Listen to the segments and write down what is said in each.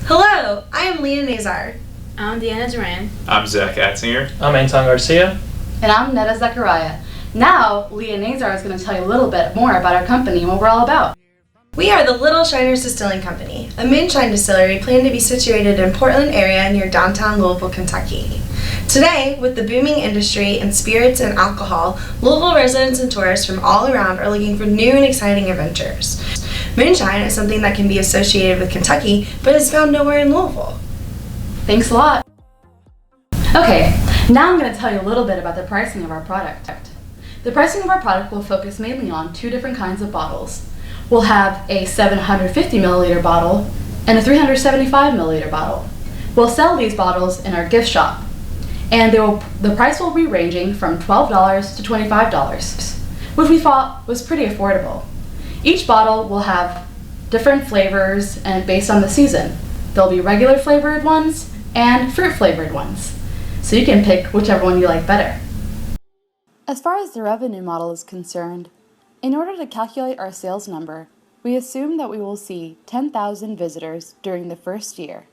Hello, I am Leah Nazar. I'm Deanna Duran. I'm Zach Atzinger. I'm Anton Garcia. And I'm Netta Zachariah. Now, Leah Nazar is going to tell you a little bit more about our company and what we're all about. We are the Little Shiners Distilling Company, a moonshine distillery planned to be situated in Portland area near downtown Louisville, Kentucky. Today, with the booming industry in spirits and alcohol, Louisville residents and tourists from all around are looking for new and exciting adventures. Moonshine is something that can be associated with Kentucky, but is found nowhere in Louisville. Thanks a lot. Okay, now I'm going to tell you a little bit about the pricing of our product. The pricing of our product will focus mainly on two different kinds of bottles. We'll have a 750 milliliter bottle and a 375 milliliter bottle. We'll sell these bottles in our gift shop, and the price will be ranging from $12 to $25, which we thought was pretty affordable. Each bottle will have different flavors and based on the season. There'll be regular flavored ones and fruit flavored ones, so you can pick whichever one you like better. As far as the revenue model is concerned, in order to calculate our sales number, we assume that we will see 10,000 visitors during the first year.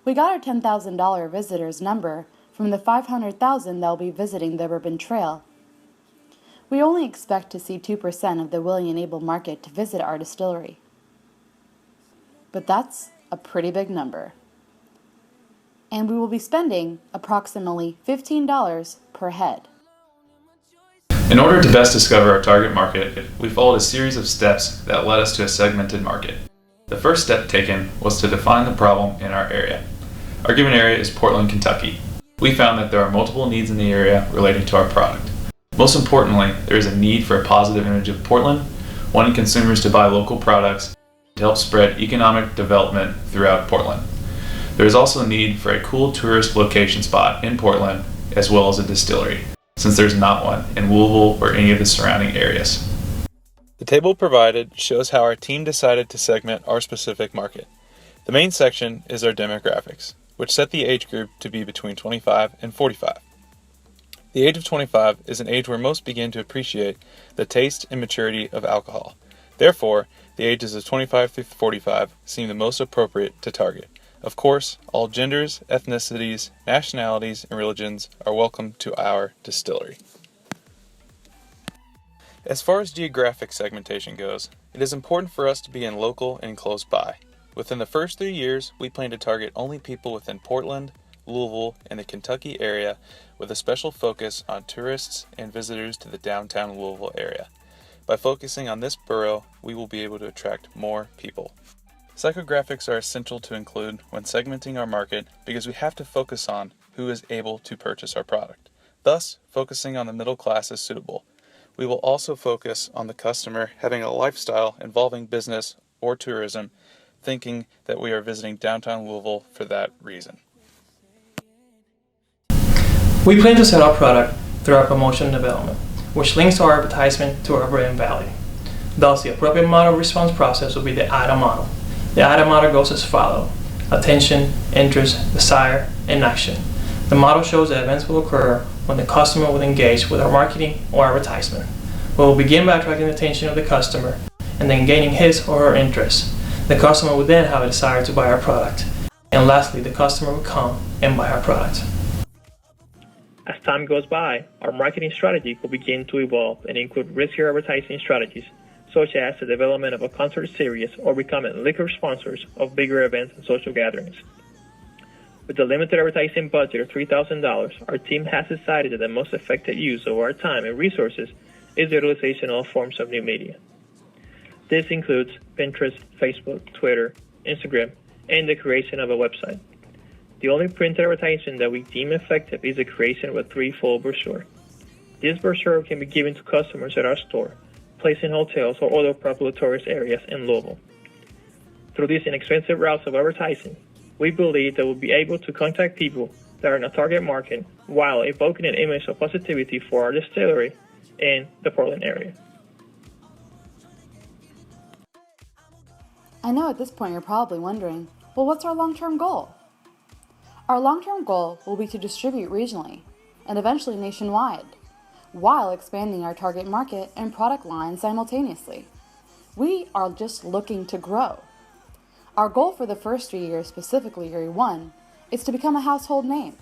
We got our $10,000 visitors number from the 500,000 that will be visiting the Bourbon Trail. We only expect to see 2% of the willing and able market to visit our distillery. But that's a pretty big number. And we will be spending approximately $15 per head. In order to best discover our target market, we followed a series of steps that led us to a segmented market. The first step taken was to define the problem in our area. Our given area is Portland, Kentucky. We found that there are multiple needs in the area relating to our product. Most importantly, there is a need for a positive image of Portland, wanting consumers to buy local products to help spread economic development throughout Portland. There is also a need for a cool tourist location spot in Portland, as well as a distillery, since there's not one in Louisville or any of the surrounding areas. The table provided shows how our team decided to segment our specific market. The main section is our demographics, which set the age group to be between 25 and 45. The age of 25 is an age where most begin to appreciate the taste and maturity of alcohol. Therefore, the ages of 25 through 45 seem the most appropriate to target. Of course, all genders, ethnicities, nationalities, and religions are welcome to our distillery. As far as geographic segmentation goes, it is important for us to be in local and close by. Within the first 3 years, we plan to target only people within Portland, Louisville, and the Kentucky area, with a special focus on tourists and visitors to the downtown Louisville area. By focusing on this borough, we will be able to attract more people. Psychographics are essential to include when segmenting our market because we have to focus on who is able to purchase our product. Thus, focusing on the middle class is suitable. We will also focus on the customer having a lifestyle involving business or tourism, thinking that we are visiting downtown Louisville for that reason. We plan to sell our product through our promotion development, which links our advertisement to our brand value. Thus, the appropriate model response process will be the IDA model. The IDA model goes as follows: attention, interest, desire, and action. The model shows that events will occur when the customer will engage with our marketing or advertisement. We will begin by attracting the attention of the customer and then gaining his or her interest. The customer will then have a desire to buy our product. And lastly, the customer will come and buy our product. As time goes by, our marketing strategy will begin to evolve and include riskier advertising strategies, such as the development of a concert series or becoming liquor sponsors of bigger events and social gatherings. With a limited advertising budget of $3,000, our team has decided that the most effective use of our time and resources is the utilization of all forms of new media. This includes Pinterest, Facebook, Twitter, Instagram, and the creation of a website. The only printed advertising that we deem effective is the creation of a threefold brochure. This brochure can be given to customers at our store, placed in hotels or other popular tourist areas in Louisville. Through these inexpensive routes of advertising, we believe that we'll be able to contact people that are in a target market while evoking an image of positivity for our distillery in the Portland area. I know at this point you're probably wondering, well, what's our long-term goal? Our long-term goal will be to distribute regionally and eventually nationwide, while expanding our target market and product line simultaneously. We are just looking to grow. Our goal for the first 3 years, specifically year 1, is to become a household name,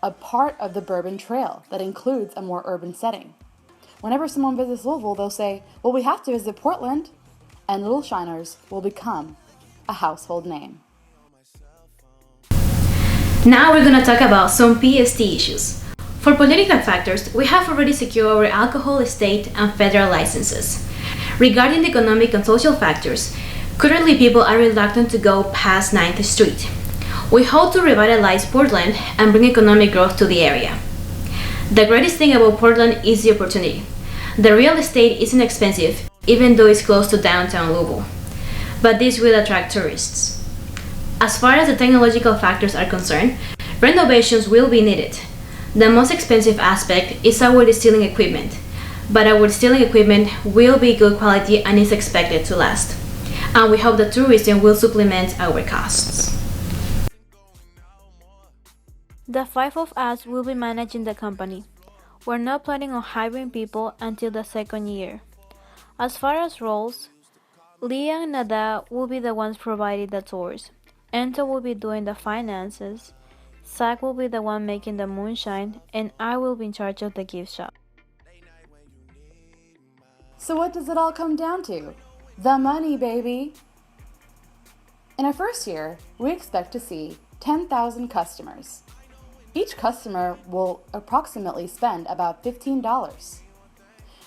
a part of the Bourbon Trail that includes a more urban setting. Whenever someone visits Louisville, they'll say, well, we have to visit Portland, and Little Shiners will become a household name. Now we're going to talk about some PST issues. For political factors, we have already secured our alcohol, state, and federal licenses. Regarding the economic and social factors, currently people are reluctant to go past 9th Street. We hope to revitalize Portland and bring economic growth to the area. The greatest thing about Portland is the opportunity. The real estate isn't expensive, even though it's close to downtown Louisville, but this will attract tourists. As far as the technological factors are concerned, renovations will be needed. The most expensive aspect is our distilling equipment, but our distilling equipment will be good quality and is expected to last. And we hope that tourism will supplement our costs. The 5 of us will be managing the company. We're not planning on hiring people until the 2nd year. As far as roles, Leah and Nada will be the ones providing the tours. Ento will be doing the finances, Zach will be the one making the moonshine, and I will be in charge of the gift shop. So what does it all come down to? The money, baby! In our first year, we expect to see 10,000 customers. Each customer will approximately spend about $15,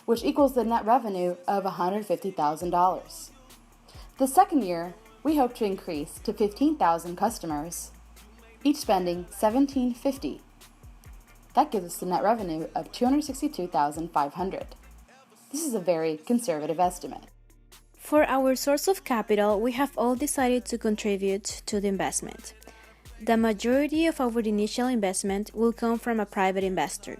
which equals the net revenue of $150,000. The second year, we hope to increase to 15,000 customers, each spending $1,750. That gives us the net revenue of $262,500. This is a very conservative estimate. For our source of capital, we have all decided to contribute to the investment. The majority of our initial investment will come from a private investor.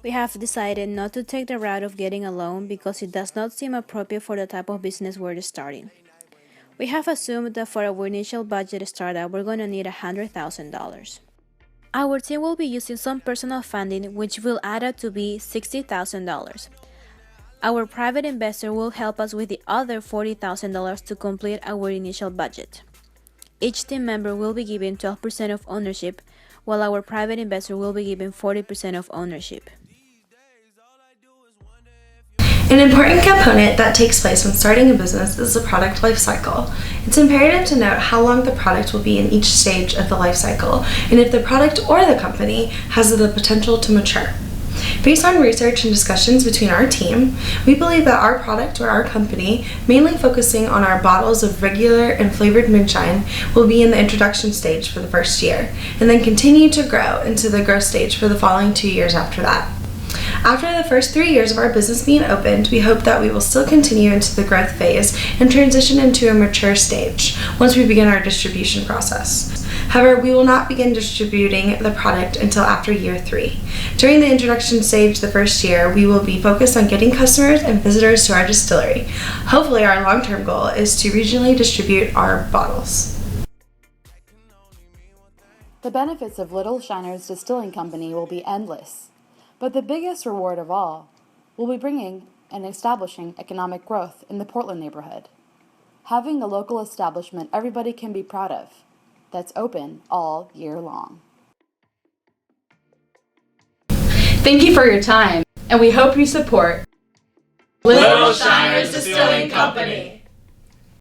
We have decided not to take the route of getting a loan because it does not seem appropriate for the type of business we're starting. We have assumed that for our initial budget startup, we're going to need $100,000. Our team will be using some personal funding, which will add up to be $60,000. Our private investor will help us with the other $40,000 to complete our initial budget. Each team member will be given 12% of ownership, while our private investor will be given 40% of ownership. An important component that takes place when starting a business is the product life cycle. It's imperative to note how long the product will be in each stage of the life cycle, and if the product or the company has the potential to mature. Based on research and discussions between our team, we believe that our product or our company, mainly focusing on our bottles of regular and flavored moonshine, will be in the introduction stage for the first year, and then continue to grow into the growth stage for the following 2 years after that. After the first 3 years of our business being opened, we hope that we will still continue into the growth phase and transition into a mature stage once we begin our distribution process. However, we will not begin distributing the product until after year 3. During the introduction stage the first year, we will be focused on getting customers and visitors to our distillery. Hopefully, our long-term goal is to regionally distribute our bottles. The benefits of Little Shiners Distilling Company will be endless. But the biggest reward of all will be bringing and establishing economic growth in the Portland neighborhood. Having a local establishment everybody can be proud of, that's open all year long. Thank you for your time, and we hope you support Little Shiners Distilling Company.